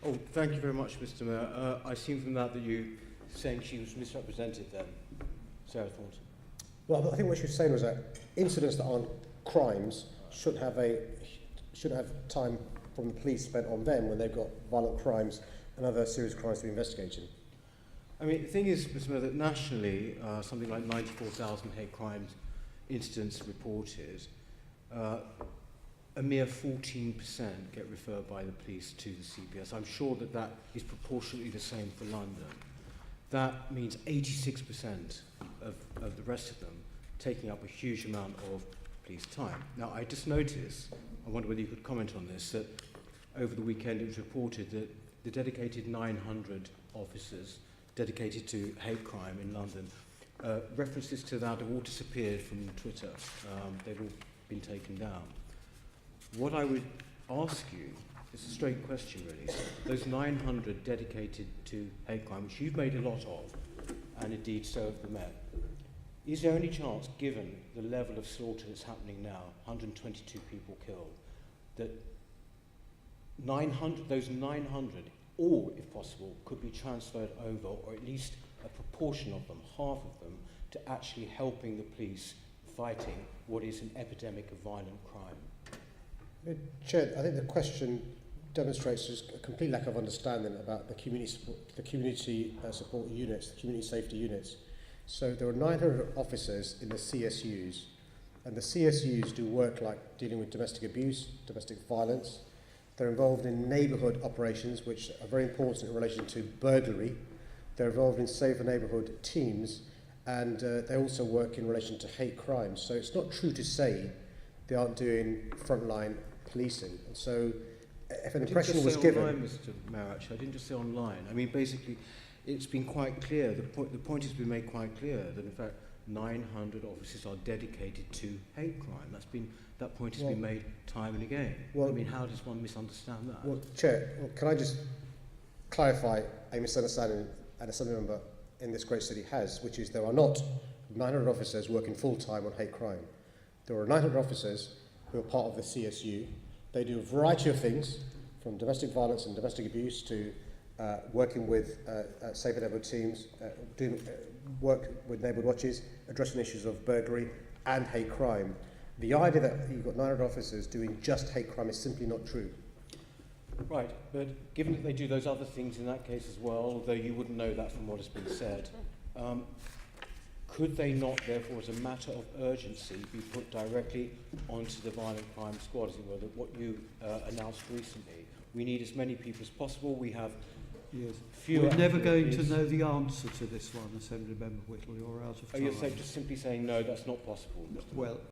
Oh, thank you very much, Mr. Mayor. I assume from that you're saying she was misrepresented then, Sarah Thornton. Well, I think what she was saying was that incidents that aren't crimes should have time from the police spent on them when they've got violent crimes and other serious crimes to be investigating. I mean, the thing is, Mr. Mayor, that nationally, something like 94,000 hate crimes incidents reported. A mere 14% get referred by the police to the CPS. I'm sure that that is proportionately the same for London. That means 86% of the rest of them taking up a huge amount of police time. Now, I just noticed, I wonder whether you could comment on this, that over the weekend it was reported that the dedicated 900 officers dedicated to hate crime in London, references to that have all disappeared from Twitter. They've all been taken down. What I would ask you, it's a straight question really, those 900 dedicated to hate crime, which you've made a lot of, and indeed so have the Met, is there any chance, given the level of slaughter that's happening now, 122 people killed, that those 900, all, if possible, could be transferred over, or at least a proportion of them, half of them, to actually helping the police fighting what is an epidemic of violent crime? Chair, I think the question demonstrates just a complete lack of understanding about the community support units, the community safety units. So there are 900 officers in the CSUs, and the CSUs do work like dealing with domestic abuse, domestic violence. They're involved in neighbourhood operations, which are very important in relation to burglary. They're involved in safer neighbourhood teams, and they also work in relation to hate crimes. So it's not true to say they aren't doing frontline policing. And so if an impression was given... I didn't just say online, Mr. Mayor, actually. I didn't just say online. I mean, basically, it's been quite clear, the point has been made quite clear that, in fact, 900 officers are dedicated to hate crime. That point has been made time and again. I mean, how does one misunderstand that? Well, Chair, can I just clarify a misunderstanding an Assembly member in this great city has, which is there are not 900 officers working full-time on hate crime. There are 900 officers who are part of the CSU. They do a variety of things, from domestic violence and domestic abuse to working with safer neighbourhood teams, doing work with neighbourhood watches, addressing issues of burglary and hate crime. The idea that you've got 900 officers doing just hate crime is simply not true. Right, but given that they do those other things in that case as well, although you wouldn't know that from what has been said, could they not, therefore, as a matter of urgency, be put directly onto the violent crime squad, as it were, that what you announced recently? We need as many people as possible. We have fewer... We're never going to know the answer to this one, Assembly Member Whittle. You're out of time. You're just simply saying, no, that's not possible, Mr. Well,